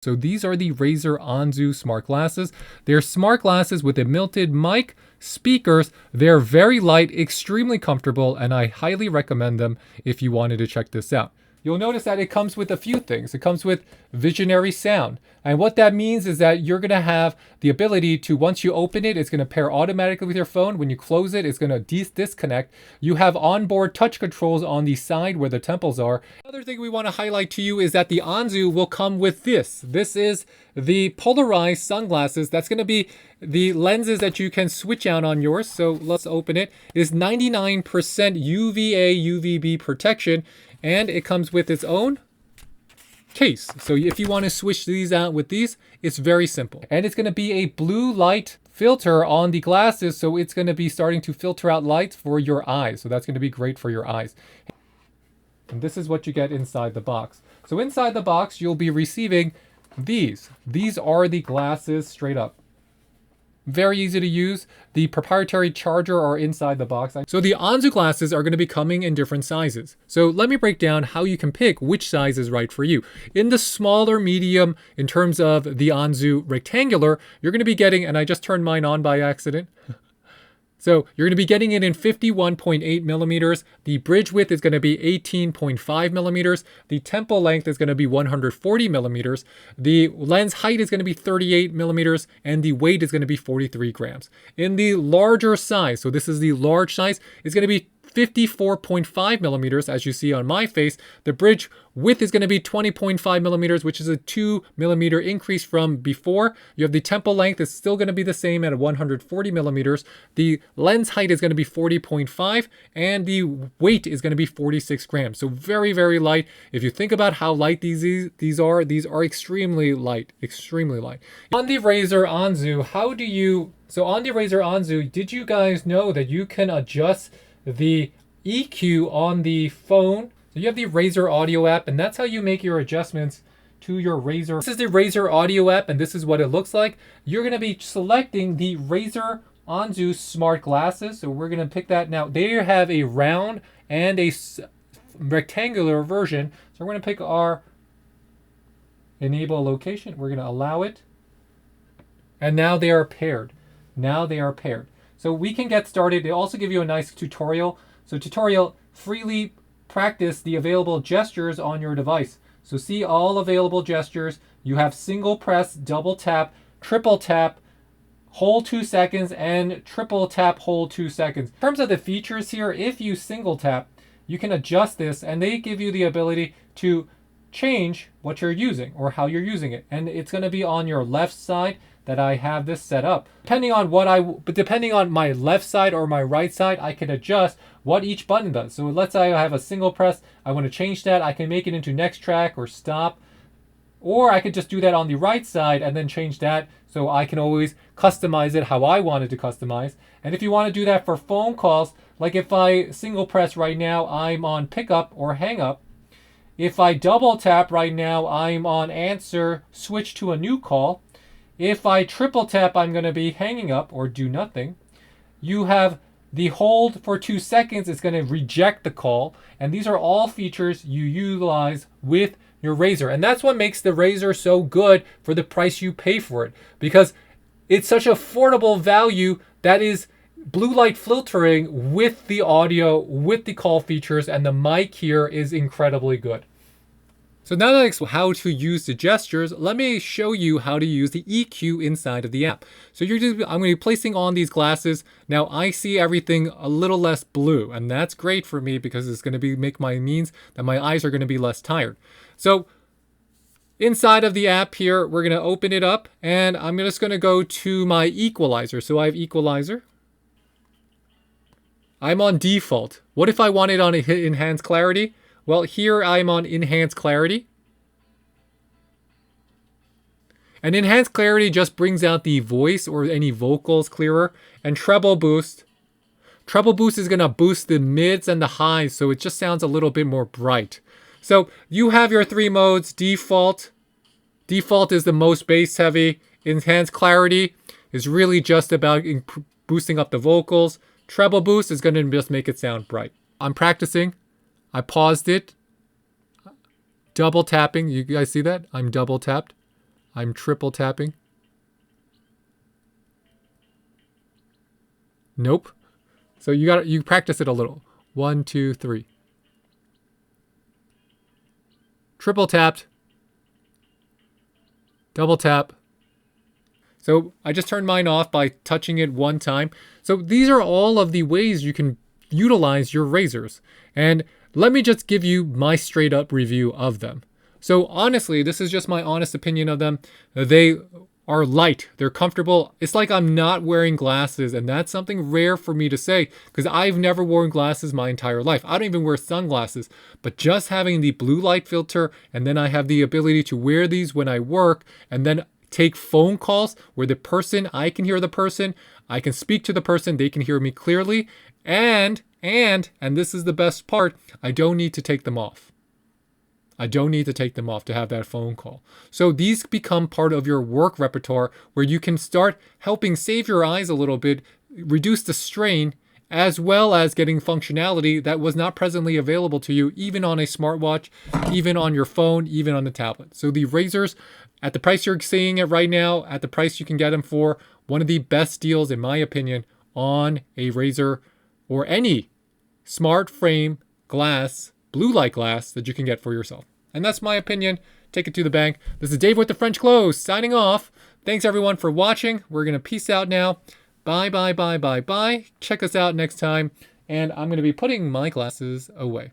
So these are the Razer Anzu smart glasses. They're smart glasses with a mounted mic, speakers. They're very light, extremely comfortable, and I highly recommend them if you wanted to check this out. You'll notice that it comes with a few things. It comes with visionary sound. And what that means is that you're going to have the ability to, once you open it, it's going to pair automatically with your phone. When you close it, it's going to disconnect. You have onboard touch controls on the side where the temples are. Another thing we want to highlight to you is that the Anzu will come with this. This is the polarized sunglasses. That's going to be the lenses that you can switch out on yours. So let's open it. It is 99% UVA, UVB protection. And it comes with its own case. So if you want to switch these out with these, it's very simple. And it's going to be a blue light filter on the glasses. So it's going to be starting to filter out lights for your eyes. So that's going to be great for your eyes. And this is what you get inside the box. So inside the box, you'll be receiving these. These are the glasses straight up. Very easy to use. The proprietary charger are inside the box. So the Anzu glasses are going to be coming in different sizes. So let me break down how you can pick which size is right for you. In the smaller medium, in terms of the Anzu rectangular, you're going to be getting, and I just turned mine on by accident. So you're going to be getting it in 51.8 millimeters. The bridge width is going to be 18.5 millimeters. The temple length is going to be 140 millimeters. The lens height is going to be 38 millimeters. And the weight is going to be 43 grams. In the larger size, so this is the large size, it's going to be 54.5 millimeters, as you see on my face. The bridge width is going to be 20.5 millimeters, which is a 2 millimeter increase from before. You have the temple length is still going to be the same at 140 millimeters. The lens height is going to be 40.5, and the weight is going to be 46 grams. So very, very light. If you think about how light these are extremely light, extremely light. On the Razer Anzu, on the Razer Anzu, did you guys know that you can adjust the EQ on the phone? So you have the Razer audio app, and that's how you make your adjustments to your Razer. This is the Razer audio app, and this is what it looks like. You're going to be selecting the Razer Anzu smart glasses. So we're going to pick that now. They have a round and a rectangular version. So we're going to pick our enable location. We're going to allow it. And now they are paired. Now they are paired. So we can get started. They also give you a nice tutorial. So tutorial, freely practice the available gestures on your device. So see all available gestures. You have single press, double tap, triple tap, hold 2 seconds, and triple tap, hold 2 seconds. In terms of the features here, if you single tap, you can adjust this, and they give you the ability to change what you're using or how you're using it. And it's going to be on your left side that I have this set up. Depending on my left side or my right side, I can adjust what each button does. So let's say I have a single press, I want to change that. I can make it into next track or stop, or I could just do that on the right side and then change that. So I can always customize it how I want it to customize. And if you want to do that for phone calls, like if I single press right now, I'm on pickup or hang up. If I double tap right now, I'm on answer, switch to a new call. If I triple tap, I'm going to be hanging up or do nothing. You have the hold for 2 seconds. It's going to reject the call. And these are all features you utilize with your Razer. And that's what makes the Razer so good for the price you pay for it. Because it's such affordable value that is blue light filtering with the audio, with the call features, and the mic here is incredibly good. So now that I explained how to use the gestures, let me show you how to use the EQ inside of the app. So I'm going to be placing on these glasses. Now I see everything a little less blue, and that's great for me because it's going to means that my eyes are going to be less tired. So inside of the app here, we're going to open it up, and I'm just going to go to my equalizer. So I have equalizer. I'm on default. What if I wanted on enhanced clarity? Well, here I'm on enhanced clarity. And enhanced clarity just brings out the voice or any vocals clearer. And treble boost. Treble boost is going to boost the mids and the highs, so it just sounds a little bit more bright. So you have your 3 modes. Default. Default is the most bass heavy. Enhanced clarity is really just about boosting up the vocals. Treble boost is going to just make it sound bright. I'm practicing. I paused it. Double tapping. You guys see that? I'm double tapped. I'm triple tapping. Nope. So you practice it a little. 1, 2, 3. Triple tapped. Double tap. So I just turned mine off by touching it one time. So these are all of the ways you can utilize your razors. And let me just give you my straight up review of them. So honestly, this is just my honest opinion of them. They are light. They're comfortable. It's like I'm not wearing glasses, and that's something rare for me to say because I've never worn glasses my entire life. I don't even wear sunglasses, but just having the blue light filter, and then I have the ability to wear these when I work, and then take phone calls where I can hear the person, I can speak to the person, they can hear me clearly, and this is the best part, I don't need to take them off. I don't need to take them off to have that phone call. So these become part of your work repertoire where you can start helping save your eyes a little bit, reduce the strain, as well as getting functionality that was not presently available to you, even on a smartwatch, even on your phone, even on the tablet. So the razors, at the price you're seeing it right now, at the price you can get them for, one of the best deals, in my opinion, on a Razer or any smart frame glass, blue light glass that you can get for yourself. And that's my opinion. Take it to the bank. This is Dave with the French Glow signing off. Thanks everyone for watching. We're going to peace out now. Bye, bye, bye, bye, bye. Check us out next time. And I'm going to be putting my glasses away.